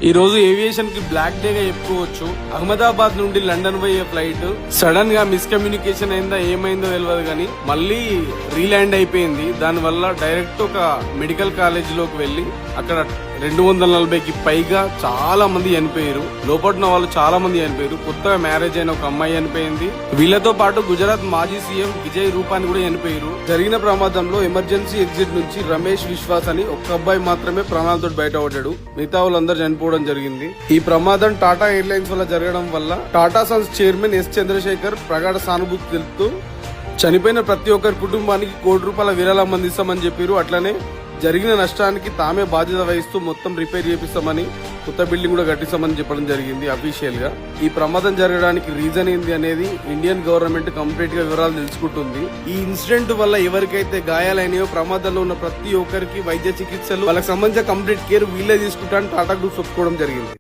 ఈ రోజు ఏవియేషన్ కి బ్లాక్ డే గా చెప్పుకోవచ్చు. అహ్మదాబాద్ నుండి లండన్ పోయే ఫ్లైట్ సడన్ గా మిస్కమ్యూనికేషన్ అయిందా ఏమైందో తెలియదు కానీ మళ్ళీ రీల్యాండ్ అయిపోయింది. దాని వల్ల డైరెక్ట్ ఒక మెడికల్ కాలేజ్ లోకి వెళ్లి అక్కడ 240కి పైగా చాలా మంది చనిపోయారు. లోపడున్న వాళ్ళు చాలా మంది చనిపోయారు. కొత్తగా మ్యారేజ్ అయిన ఒక అమ్మాయి చనిపోయింది. వీళ్లతో పాటు గుజరాత్ మాజీ సీఎం విజయ్ రూపాని కూడా చనిపోయారు. జరిగిన ప్రమాదంలో ఎమర్జెన్సీ ఎగ్జిట్ నుంచి రమేష్ విశ్వాస్ అని ఒక్క అబ్బాయి మాత్రమే ప్రాణాలతో బయటపడ్డాడు. మిగతా వాళ్ళందరూ చనిపోవడం జరిగింది. ఈ ప్రమాదం టాటా ఎయిర్లైన్స్ వల్ల జరగడం వల్ల Tata Sons chairman S Chandrasekhar ప్రగాఢ సానుభూతి తెలుపుతూ చనిపోయిన ప్రతి ఒక్కరి కుటుంబానికి ₹1 విరాళం అందిస్తామని చెప్పారు. అట్లనే జరిగిన నష్టానికి తామే బాధ్యత వహిస్తూ మొత్తం రిపేర్ చేపిస్తామని, కొత్త బిల్డింగ్ కూడా కట్టిస్తామని చెప్పడం జరిగింది అఫీషియల్ గా. ఈ ప్రమాదం జరగడానికి రీజన్ ఏంది అనేది ఇండియన్ గవర్నమెంట్ కంప్లీట్ గా వివరాలు తెలుసుకుంటుంది. ఈ ఇన్సిడెంట్ వల్ల ఎవరికైతే గాయాలైనాయో ప్రమాదంలో ఉన్న ప్రతి ఒక్కరికి వైద్య చికిత్సలు వాళ్ళకి సంబంధించిన కంప్లీట్ కేర్ వీళ్ళే తీసుకుంటారని టాటా గ్రూప్ చెప్పుకోవడం జరిగింది.